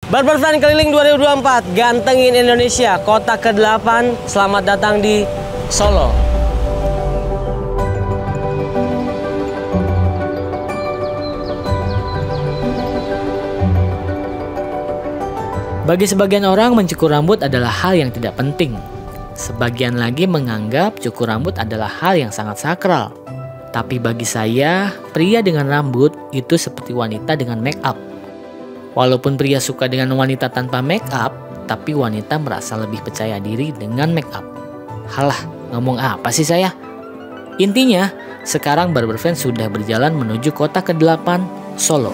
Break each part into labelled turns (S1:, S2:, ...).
S1: Barber Friend Keliling 2024, gantengin Indonesia, kota ke-8. Selamat datang di Solo. Bagi sebagian orang, mencukur rambut adalah hal yang tidak penting. Sebagian lagi menganggap cukur rambut adalah hal yang sangat sakral. Tapi bagi saya, pria dengan rambut itu seperti wanita dengan make up. Walaupun pria suka dengan wanita tanpa make up, tapi wanita merasa lebih percaya diri dengan make up. Halah, ngomong apa sih saya? Intinya, sekarang Barber Friend sudah berjalan menuju kota ke-8, Solo.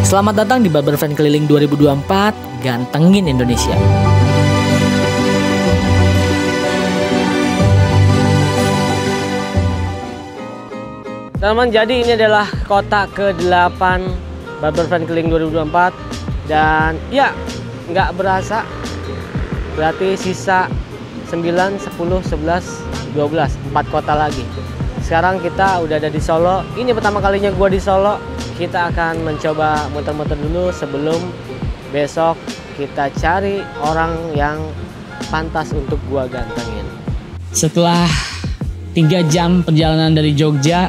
S1: Selamat datang di Barber Friend Keliling 2024, gantengin Indonesia. Teman-teman, jadi ini adalah kota ke-8 Barber Friend Keliling 2024. Dan ya, nggak berasa, berarti sisa 9, 10, 11, 12, 4 kota lagi. Sekarang kita udah ada di Solo. Ini pertama kalinya gua di Solo. Kita akan mencoba muter-muter dulu sebelum besok kita cari orang yang pantas untuk gua gantengin. Setelah 3 jam perjalanan dari Jogja,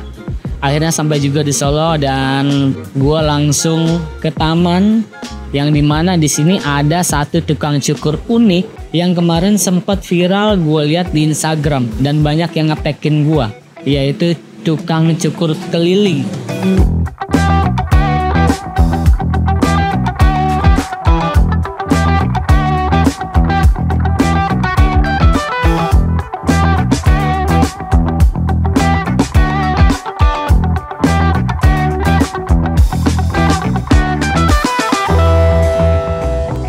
S1: akhirnya sampai juga di Solo dan gue langsung ke taman yang dimana di sini ada satu tukang cukur unik yang kemarin sempat viral gue lihat di Instagram dan banyak yang nge-tag-in gue, yaitu tukang cukur keliling.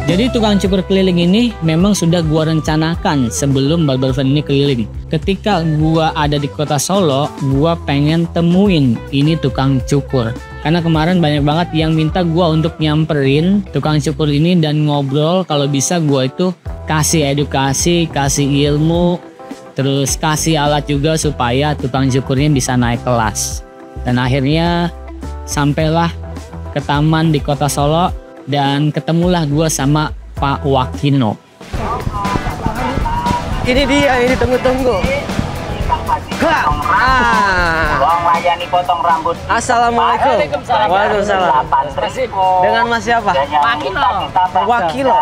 S1: Jadi tukang cukur keliling ini memang sudah gua rencanakan sebelum Barber Friend ini keliling. Ketika gua ada di kota Solo, gua pengen temuin ini tukang cukur. Karena kemarin banyak banget yang minta gua untuk nyamperin tukang cukur ini dan ngobrol, kalau bisa gua itu kasih edukasi, kasih ilmu, terus kasih alat juga supaya tukang cukurnya bisa naik kelas. Dan akhirnya sampailah ke taman di kota Solo. Dan ketemulah gue sama Pak Wakino. Ini dia, ini tunggu-tunggu.
S2: Ruang layani potong rambut.
S1: Assalamualaikum. Waalaikumsalam. Dengan Mas siapa? Wakino.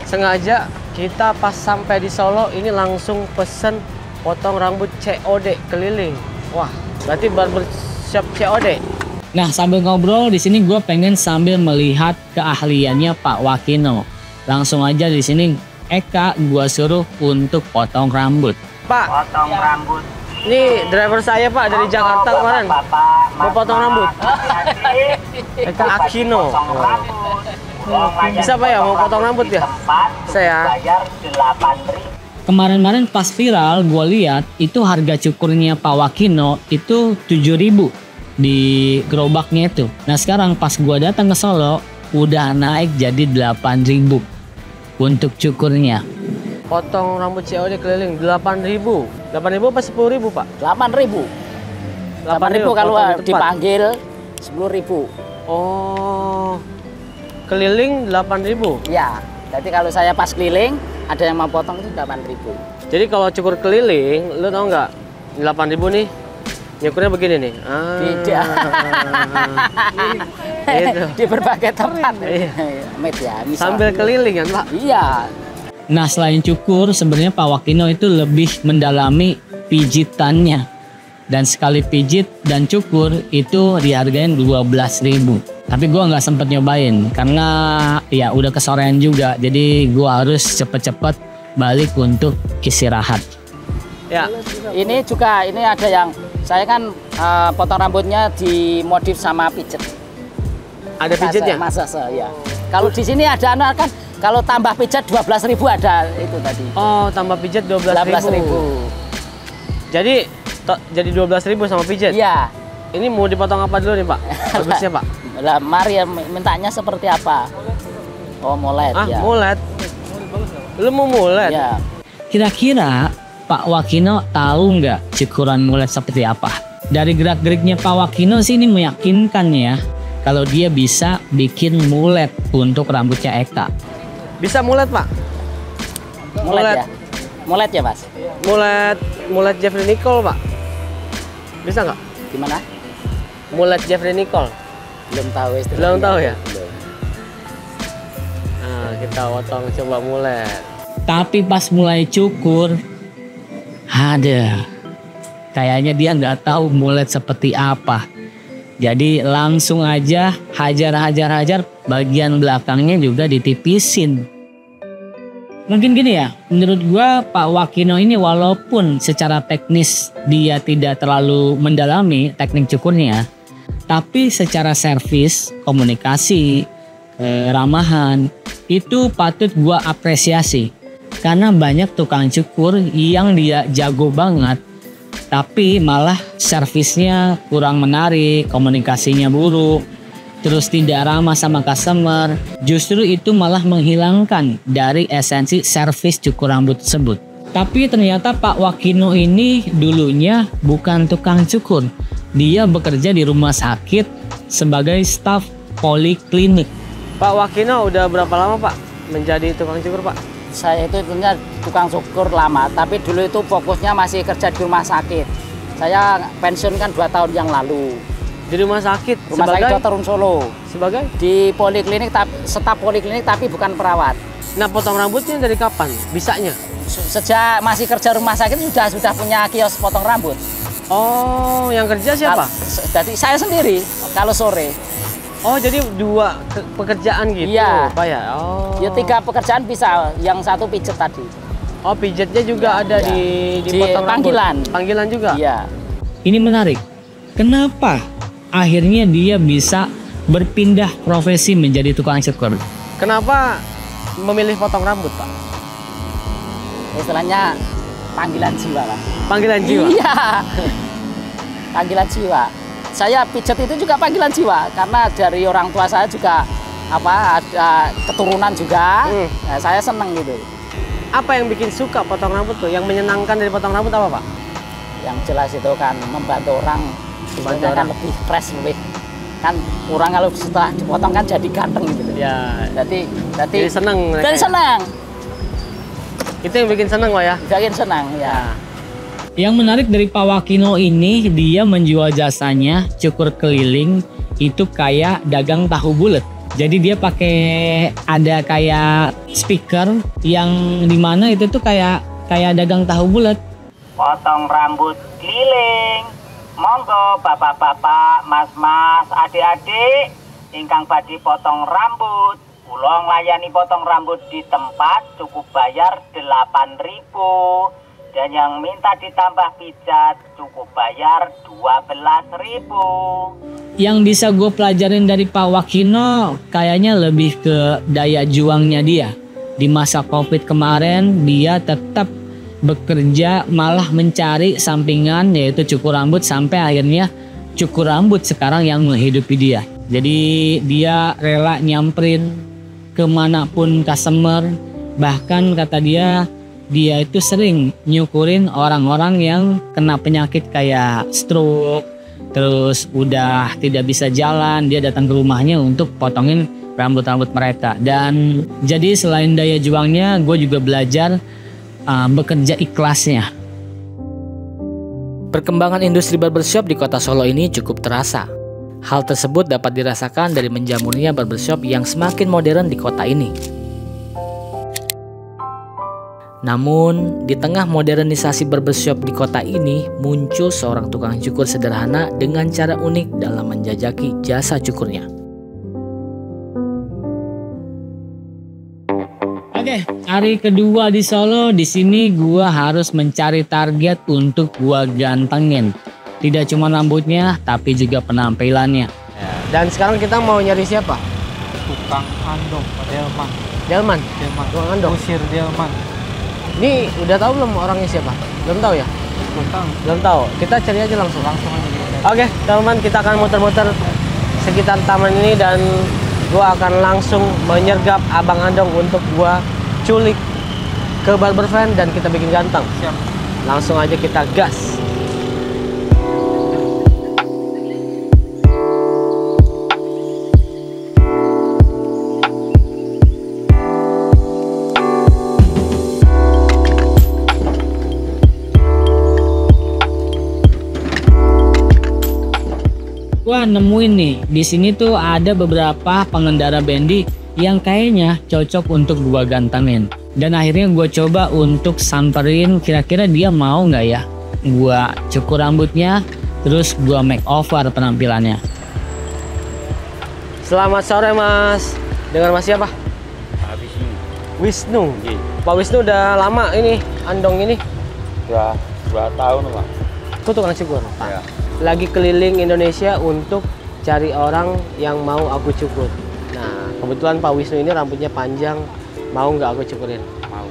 S1: Sengaja kita pas sampai di Solo ini langsung pesen potong rambut COD keliling. Wah, berarti barbershop COD.
S3: Nah, sambil ngobrol di sini gue pengen sambil melihat keahliannya Pak Wakino. Langsung aja di sini Eka gue suruh untuk potong rambut.
S1: Pak,
S2: potong rambut.
S1: Ini driver saya Pak dari Jakarta kemarin. Mau potong rambut. Eka Akino. Bisa Pak ya mau potong rambut ya? Saya.
S3: Kemarin-kemarin pas viral gue lihat itu harga cukurnya Pak Wakino itu 7.000. Di gerobaknya itu. Nah sekarang pas gua datang ke Solo udah naik jadi 8.000 untuk cukurnya.
S1: Potong rambut COD keliling 8.000. 8.000 apa 10.000 Pak?
S2: 8.000. 8.000 kalau dipanggil 10.000.
S1: Oh, keliling 8.000.
S2: Ya, jadi kalau saya pas keliling ada yang mau potong itu 8.000.
S1: Jadi kalau cukur keliling, lu tau nggak? 8.000 nih. Nyukurnya begini nih.
S2: Tidak.
S1: Gitu.
S2: Di berbagai tempat.
S1: Iya.
S2: Ya,
S1: sambil keliling kan Pak?
S2: Iya.
S3: Nah selain cukur sebenarnya Pak Wakino itu lebih mendalami pijitannya. Dan sekali pijit dan cukur itu dihargain 12.000. Tapi gua nggak sempet nyobain karena ya udah kesorean juga. Jadi gua harus cepet-cepet balik untuk istirahat.
S1: Ya.
S2: Ini juga ini ada yang saya kan potong rambutnya dimodif sama pijet.
S1: Ada pijetnya?
S2: Masase ya. Kalau di sini ada kan kalau tambah pijet 12.000 ada itu tadi.
S1: Oh, tambah pijet 12.000. Jadi 12.000 sama pijet?
S2: Iya.
S1: Ini mau dipotong apa dulu nih Pak? Bagusnya Pak?
S2: Lah, mari ya mintanya seperti apa? Oh, mulet ya.
S1: Mulet. Lu mau mulet?
S2: Ya.
S3: Kira-kira Pak Wakino tahu nggak cukuran mulet seperti apa? Dari gerak-geriknya Pak Wakino sih ini meyakinkan ya kalau dia bisa bikin mulet untuk rambutnya Eka.
S1: Bisa mulet, Pak?
S2: Mulet ya? Mulet ya, Mas?
S1: Mulet Jeffrey Nicole, Pak. Bisa nggak?
S2: Gimana?
S1: Mulet Jeffrey Nicole.
S2: Belum tahu istilahnya.
S1: Belum tahu ya?
S2: Belum.
S1: Nah, kita potong coba mulet.
S3: Tapi pas mulai cukur, ada. Kayaknya dia nggak tahu mulet seperti apa. Jadi langsung aja hajar, bagian belakangnya juga ditipisin. Mungkin gini ya, menurut gua Pak Wakino ini walaupun secara teknis dia tidak terlalu mendalami teknik cukurnya, tapi secara servis, komunikasi, ramahan, itu patut gua apresiasi. Karena banyak tukang cukur yang dia jago banget, tapi malah servisnya kurang menarik, komunikasinya buruk, terus tidak ramah sama customer. Justru itu malah menghilangkan dari esensi servis cukur rambut tersebut. Tapi ternyata Pak Wakino ini dulunya bukan tukang cukur. Dia bekerja di rumah sakit sebagai staf poliklinik.
S1: Pak Wakino udah berapa lama, Pak, menjadi tukang cukur, Pak?
S2: Saya itu tentunya tukang cukur lama, tapi dulu itu fokusnya masih kerja di rumah sakit. Saya pensiun kan 2 tahun yang lalu.
S1: Di rumah sakit?
S2: Rumah sakit Dr. Solo.
S1: Sebagai?
S2: Di poliklinik, staf poliklinik tapi bukan perawat.
S1: Nah, potong rambutnya dari kapan? Bisanya?
S2: Sejak masih kerja rumah sakit sudah punya kios potong rambut.
S1: Oh, yang kerja siapa?
S2: Jadi saya sendiri kalau sore.
S1: Oh, jadi 2 pekerjaan gitu,
S2: Iya.
S1: Pak ya? Oh.
S2: Ya 3 pekerjaan bisa, yang 1 pijet tadi.
S1: Oh, pijetnya juga
S2: Ya,
S1: ada
S2: ya.
S1: di
S2: Di
S1: potong
S2: panggilan.
S1: rambut? Panggilan juga?
S2: Iya.
S3: Ini menarik. Kenapa akhirnya dia bisa berpindah profesi menjadi tukang cukur?
S1: Kenapa memilih potong rambut, Pak?
S2: Istilahnya panggilan jiwa, Pak.
S1: Panggilan jiwa?
S2: Iya. Panggilan jiwa. Saya pijet itu juga panggilan jiwa karena dari orang tua saya juga ada keturunan juga. Nah, saya seneng gitu.
S1: Apa yang bikin suka potong rambut tuh? Yang menyenangkan dari potong rambut apa, Pak?
S2: Yang jelas itu kan membantu orang,
S1: Membantu
S2: kan
S1: orang.
S2: lebih fresh, lebih kan orang kalau setelah dipotong kan jadi ganteng gitu.
S1: Ya.
S2: Jadi
S1: seneng mereka.
S2: dan
S1: ya?
S2: senang.
S1: Itu yang bikin seneng, Pak ya?
S2: Bikin senang ya.
S3: Yang menarik dari Pak Wakino ini, dia menjual jasanya cukur keliling itu kayak dagang tahu bulat. Jadi dia ada kayak speaker yang dimana itu tuh kayak dagang tahu bulat.
S4: Potong rambut keliling. Monggo bapak-bapak, mas-mas, adik-adik ingkang badhe potong rambut. Kula nglayani potong rambut di tempat cukup bayar 8.000. Dan yang minta ditambah pijat cukup bayar 12.000.
S3: Yang bisa gue pelajarin dari Pak Wakino kayaknya lebih ke daya juangnya dia. Di masa COVID kemarin dia tetap bekerja, malah mencari sampingan yaitu cukur rambut, sampai akhirnya cukur rambut sekarang yang menghidupi dia. Jadi dia rela nyamperin kemanapun customer, bahkan kata dia itu sering nyukurin orang-orang yang kena penyakit kayak stroke, terus udah tidak bisa jalan, dia datang ke rumahnya untuk potongin rambut-rambut mereka. Dan jadi selain daya juangnya, gue juga belajar bekerja ikhlasnya. Perkembangan industri barbershop di kota Solo ini cukup terasa. Hal tersebut dapat dirasakan dari menjamurnya barbershop yang semakin modern di kota ini. Namun, di tengah modernisasi barbershop di kota ini, muncul seorang tukang cukur sederhana dengan cara unik dalam menjajaki jasa cukurnya. Oke, hari kedua di Solo, di sini gua harus mencari target untuk gua gantengin. Tidak cuma rambutnya, tapi juga penampilannya.
S1: Dan sekarang kita mau nyari siapa?
S5: Tukang andong, Delman.
S1: Delman?
S5: Delman.
S1: Tukang andong?
S5: Usir Delman.
S1: Ini udah tahu belum orangnya siapa? Belum tahu ya? Belum tahu. Kita cari aja langsung.
S5: Langsung aja.
S1: Oke, teman-teman, kita akan muter-muter sekitar taman ini dan gua akan langsung menyergap Abang Andong untuk gua culik ke barber friend dan kita bikin ganteng.
S5: Siap.
S1: Langsung aja kita gas.
S3: gua nemuin nih, di sini tuh ada beberapa pengendara bendi yang kayaknya cocok untuk gua gantengin. Dan akhirnya gua coba untuk samperin, kira-kira dia mau nggak ya gua cukur rambutnya, terus gua make over penampilannya.
S1: Selamat sore Mas. Dengan Mas siapa?
S6: Pak Wisnu.
S1: Wisnu.
S6: Iya.
S1: Pak Wisnu udah lama ini andong ini.
S6: Sudah 2 tahun Pak.
S1: Aku tukang cukur. Pak.
S6: Ya.
S1: Lagi keliling Indonesia untuk cari orang yang mau aku cukur. Nah, kebetulan Pak Wisnu ini rambutnya panjang. Mau nggak aku cukurin?
S6: Mau.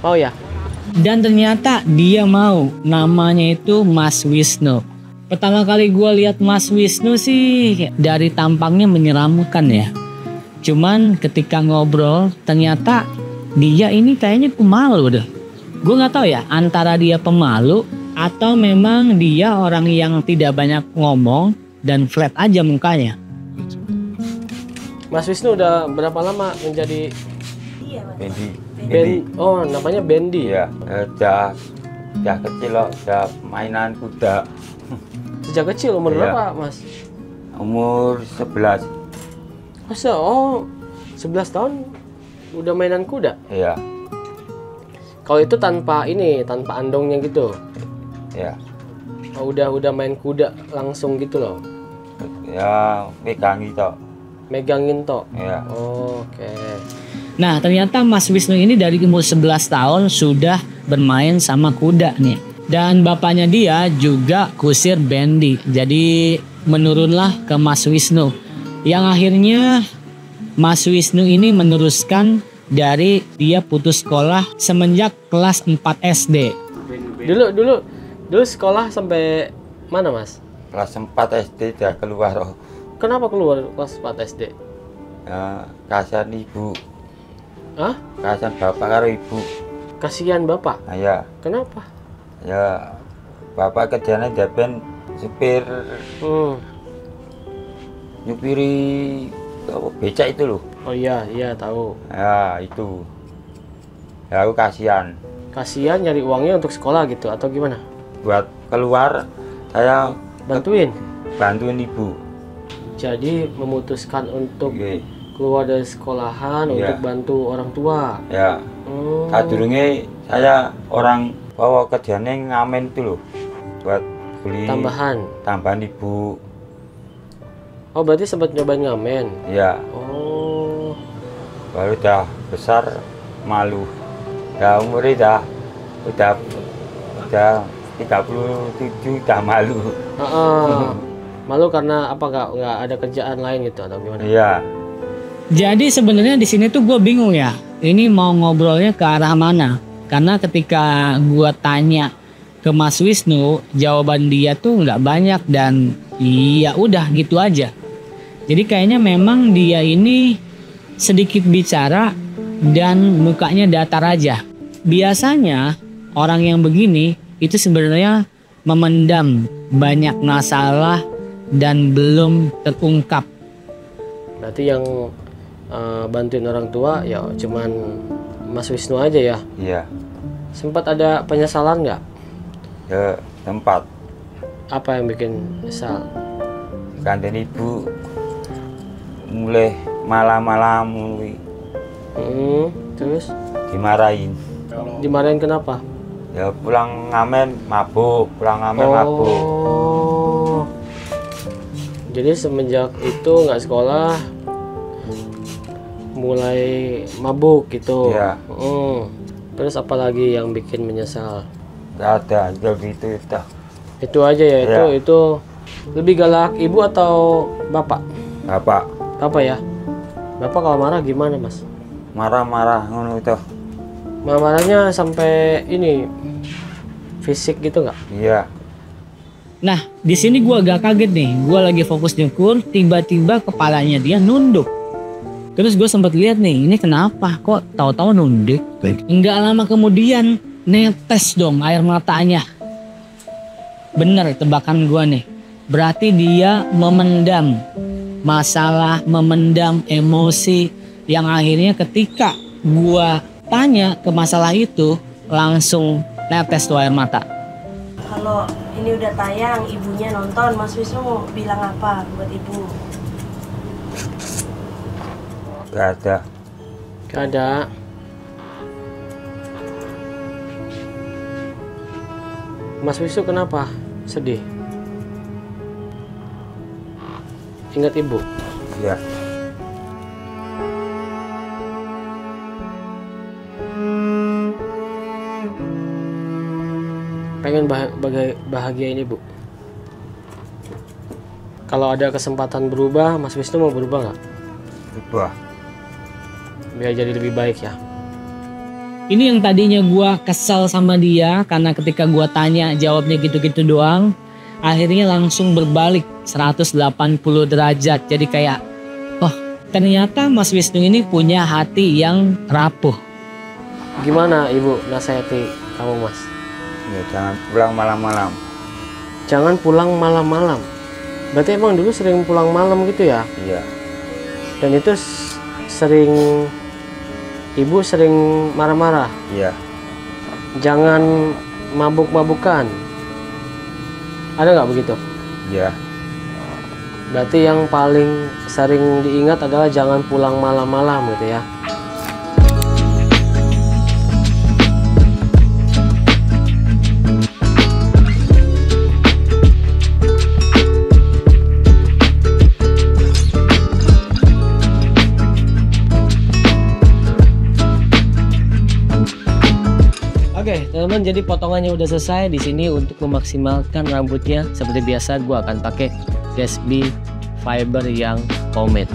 S1: Mau ya?
S3: Dan ternyata dia mau. Namanya itu Mas Wisnu. Pertama kali gue lihat Mas Wisnu sih dari tampangnya menyeramkan ya. Cuman ketika ngobrol ternyata dia ini kayaknya pemalu deh. Gue nggak tahu ya antara dia pemalu atau memang dia orang yang tidak banyak ngomong dan flat aja mukanya.
S1: Mas Wisnu udah berapa lama menjadi
S6: Bendi.
S1: Oh, namanya Bendi.
S6: Iya. Udah kecil loh. Udah mainan kuda.
S1: Sejak kecil umur
S6: Iya.
S1: berapa, Mas?
S6: Umur 11.
S1: Masa? Oh, 11 tahun udah mainan kuda.
S6: Iya.
S1: Kalau itu tanpa andongnya gitu.
S6: Iya.
S1: Oh, udah main kuda langsung gitu loh.
S6: Ya pegang itu.
S1: Megangin tok.
S6: Iya.
S1: Oke.
S3: Nah ternyata Mas Wisnu ini dari umur 11 tahun sudah bermain sama kuda nih. Dan bapaknya dia juga kusir bendi. Jadi menurunlah ke Mas Wisnu. Yang akhirnya Mas Wisnu ini meneruskan dari dia putus sekolah semenjak kelas 4 SD.
S1: Dulu sekolah sampai mana, Mas?
S6: Kelas 4 SD udah keluar. Oh.
S1: Kenapa keluar kelas 4 SD?
S6: Ya, kasihan ibu.
S1: Hah?
S6: Kasihan bapak karo ibu.
S1: Kasihan bapak.
S6: Nah, ya.
S1: Kenapa?
S6: Ya bapak kerjanya jaben supir nyupiri becak itu loh.
S1: Oh iya tahu.
S6: Ya itu. Ya aku kasihan.
S1: Kasihan nyari uangnya untuk sekolah gitu atau gimana?
S6: Buat keluar saya
S1: Bantuin.
S6: ibu.
S1: Jadi memutuskan untuk
S6: Oke.
S1: keluar dari sekolahan
S6: Iya.
S1: untuk bantu orang tua.
S6: Ya.
S1: Oh.
S6: Sadurunge saya orang bawa kerjanya ngamen itu loh. Buat beli tambahan ibu.
S1: Oh berarti sempat nyobain ngamen.
S6: Ya.
S1: Oh.
S6: Baru udah besar malu. Ya umurnya udah 37 udah malu.
S1: Malu karena apa nggak ada kerjaan lain gitu atau gimana?
S6: Iya.
S3: Jadi sebenarnya di sini tuh gue bingung ya. Ini mau ngobrolnya ke arah mana? Karena ketika gue tanya ke Mas Wisnu, jawaban dia tuh nggak banyak dan iya udah gitu aja. Jadi kayaknya memang dia ini sedikit bicara dan mukanya datar aja. Biasanya orang yang begini itu sebenarnya memendam banyak masalah dan belum terungkap.
S1: Berarti yang bantuin orang tua ya cuman Mas Wisnu aja ya?
S6: Iya.
S1: Sempat ada penyesalan nggak?
S6: Ya tempat.
S1: Apa yang bikin nyesal?
S6: Kanten ibu mulai malam-malam mulai
S1: Terus
S6: dimarahin.
S1: dimarahin kenapa?
S6: Ya pulang ngamen mabuk.
S1: Oh. Jadi semenjak itu nggak sekolah mulai mabuk gitu.
S6: Iya.
S1: Terus apa lagi yang bikin menyesal?
S6: Gak ada, gitu itu.
S1: Itu aja ya,
S6: Iya.
S1: itu lebih galak ibu atau bapak?
S6: Bapak
S1: Bapak ya. Bapak kalau marah gimana, Mas?
S6: marah-marah ngono itu.
S1: Marahnya sampai ini fisik gitu nggak?
S6: Iya.
S3: Nah, di sini gua agak kaget nih. Gua lagi fokus nyukur, tiba-tiba kepalanya dia nunduk. Terus gue sempat lihat nih, ini kenapa kok tahu-tahu nunduk? Enggak lama kemudian netes dong air matanya. Bener tebakan gua nih. Berarti dia memendam masalah, memendam emosi yang akhirnya ketika gua tanya ke masalah itu langsung netes tuh air mata.
S7: Kalau ini udah tayang, ibunya nonton, Mas Wisnu mau bilang apa buat ibu?
S6: Gak ada.
S1: Gak ada. Mas Wisnu kenapa? Sedih? Ingat ibu?
S6: Ya.
S1: Pengen bahagiain ibu. Kalau ada kesempatan berubah, Mas Wisnu mau berubah nggak?
S6: Berubah.
S1: Biar jadi lebih baik ya.
S3: Ini yang tadinya gua kesal sama dia karena ketika gua tanya jawabnya gitu-gitu doang, akhirnya langsung berbalik 180 derajat. Jadi kayak, oh ternyata Mas Wisnu ini punya hati yang rapuh.
S1: Gimana ibu nasihati kamu, Mas?
S6: Ya, jangan pulang malam-malam.
S1: Jangan pulang malam-malam. Berarti emang dulu sering pulang malam gitu ya?
S6: Iya.
S1: Dan itu sering, ibu sering marah-marah?
S6: Iya.
S1: Jangan mabuk-mabukan. Ada nggak begitu?
S6: Iya.
S1: Berarti yang paling sering diingat adalah jangan pulang malam-malam gitu ya? Oke, teman-teman, jadi potongannya udah selesai. Di sini untuk memaksimalkan rambutnya seperti biasa gue akan pakai Gatsby fiber yang pomade.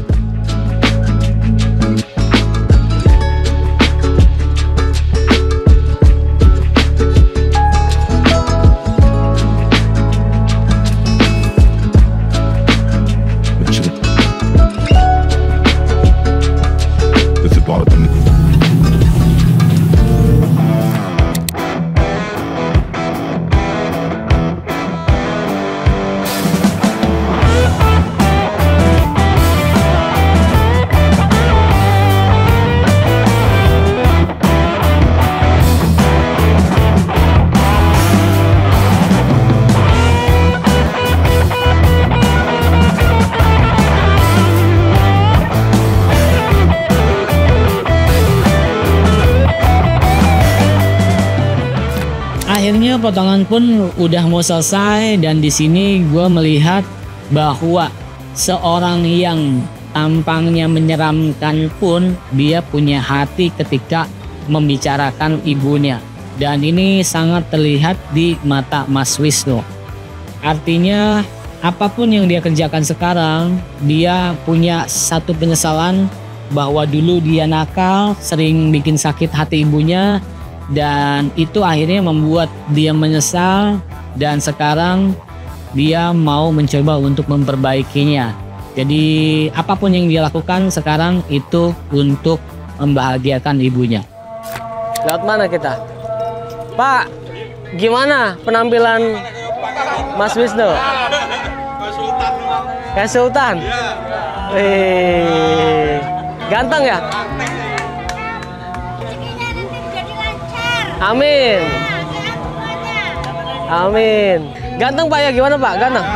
S1: Akhirnya potongan pun udah mau selesai dan di sini gue melihat bahwa seorang yang tampangnya menyeramkan pun dia punya hati ketika membicarakan ibunya, dan ini sangat terlihat di mata Mas Wisnu. Artinya apapun yang dia kerjakan sekarang, dia punya satu penyesalan bahwa dulu dia nakal, sering bikin sakit hati ibunya. Dan itu akhirnya membuat dia menyesal dan sekarang dia mau mencoba untuk memperbaikinya. Jadi apapun yang dia lakukan sekarang itu untuk membahagiakan ibunya. Lewat mana kita? Pak, gimana penampilan Mas Wisnu? Kayak Sultan? Wih, ganteng ya? Amin. Amin. Ganteng Pak ya, gimana Pak? Ganteng?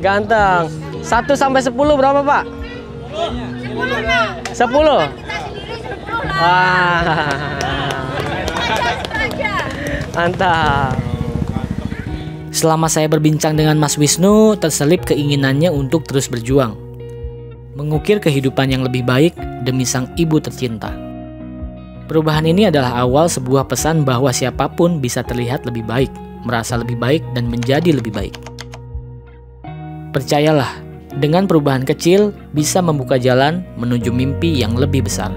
S1: Ganteng. 1 sampai 10 berapa Pak? 10. 10? Wah. Mantap.
S3: Selama saya berbincang dengan Mas Wisnu, terselip keinginannya untuk terus berjuang, mengukir kehidupan yang lebih baik demi sang ibu tercinta. Perubahan ini adalah awal sebuah pesan bahwa siapapun bisa terlihat lebih baik, merasa lebih baik, dan menjadi lebih baik. Percayalah, dengan perubahan kecil bisa membuka jalan menuju mimpi yang lebih besar.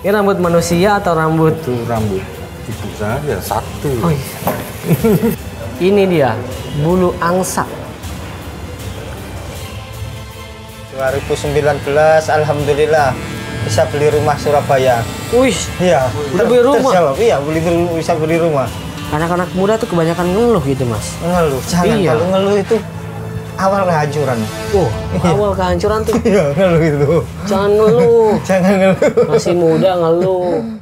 S1: Ini rambut manusia atau rambut?
S8: Itu rambut ibu saya satu.
S1: Oh iya. Ini dia, bulu angsa.
S9: 2019 alhamdulillah bisa beli rumah Surabaya.
S1: Wih,
S9: iya,
S1: udah beli rumah.
S9: Terjawab, iya, bisa beli rumah.
S1: Anak-anak muda tuh kebanyakan ngeluh gitu, Mas.
S9: Ngeluh, jangan
S1: iya.
S9: Kalau ngeluh itu awal kehancuran.
S1: Oh, awal kehancuran tuh.
S9: Iya, ngeluh itu.
S1: Jangan ngeluh.
S9: Jangan ngeluh.
S1: Masih muda ngeluh.